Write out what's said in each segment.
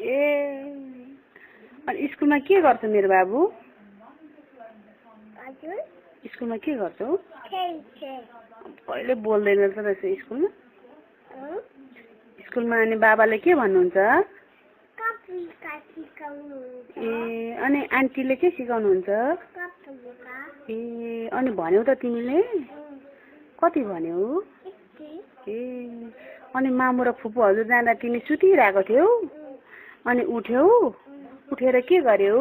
ए अनि स्कुलमा के गर्छ मेरो बाबु? स्कुलमा के गर्छ? कहिले बोल्दैन त रहेछ स्कुलमा। स्कुलमा अनि बाबाले के भन्नुहुन्छ? ए अनि आन्टीले के सिकाउनुहुन्छ? ए अनि भन्यौ त तिमीले? कति भन्यौ? ए अनि मामु र फुपू हजुर जाँदा तिमी सुतिरहेको थियौ अनि उठ्यौ? उठेर के गर्यौ?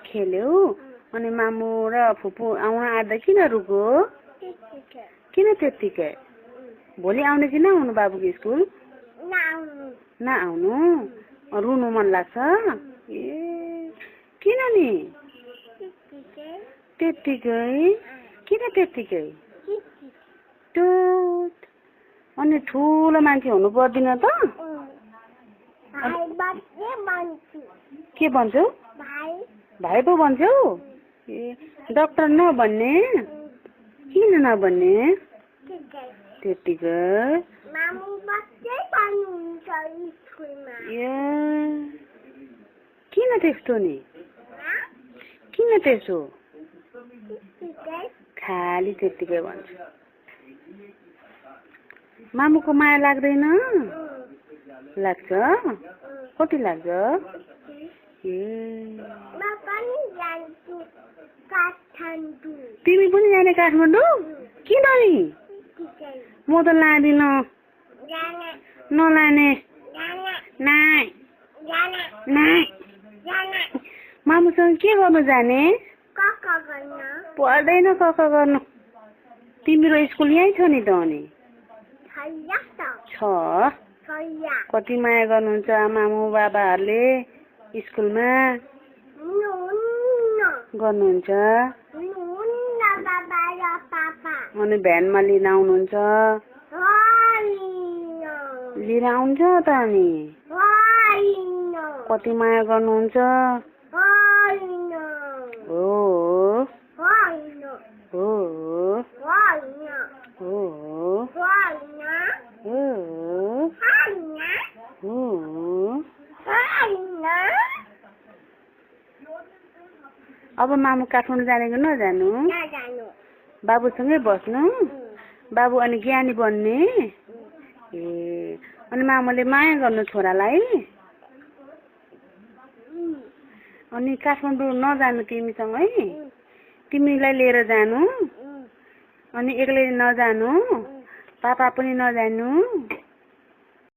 खेल्यौ? अनि मामु र फुपू आउन आँट्दा किन रुको? किन त्यत्तिकै? भोलि आउने कि नआउनु बाबुको स्कुल? नआउनु? रुनु मन लाग्छ? ए किन नि? त्यत्तिकै? किन त्यत्तिकै? टुट अनि ठुलो मान्छे हुनु पर्दैन त? के भन्छौ? भाइ पो भन्छौ? ए डाक्टर नभन्ने? किन नभन्ने? त्यत्तिकै? किन त्यस्तो नि? किन त्यसो? खाली त्यत्तिकै भन्छ। मामुको माया लाग्दैन? लाग्छ? कति लाग्छ? ए तिमी पनि जाने काठमाडौँ? किन नि? म त लाँदिन। नलाने। नाइ। मामुसँग के गर्नु जाने? पर्दैन कक गर्नु। तिम्रो स्कुल यहीँ छ नि त अनि? छ। कति माया गर्नुहुन्छ मामु बाबाहरूले स्कुलमा? गर्नुहुन्छ? अनि भ्यानमा लिन आउनुहुन्छ? लिएर आउँछ त अनि? कति माया गर्नुहुन्छ? हो हो हो अब मामु काठमाडौँ जाने कि नजानु? बाबुसँगै बस्नु? बाबु अनि ज्ञानी बन्ने? ए अनि मामुले माया गर्नु छोरालाई? अनि काठमाडौँ नजानु तिमीसँगै? तिमीलाई लिएर जानु? अनि एक्लै नजानु? पापा पनि नजानु?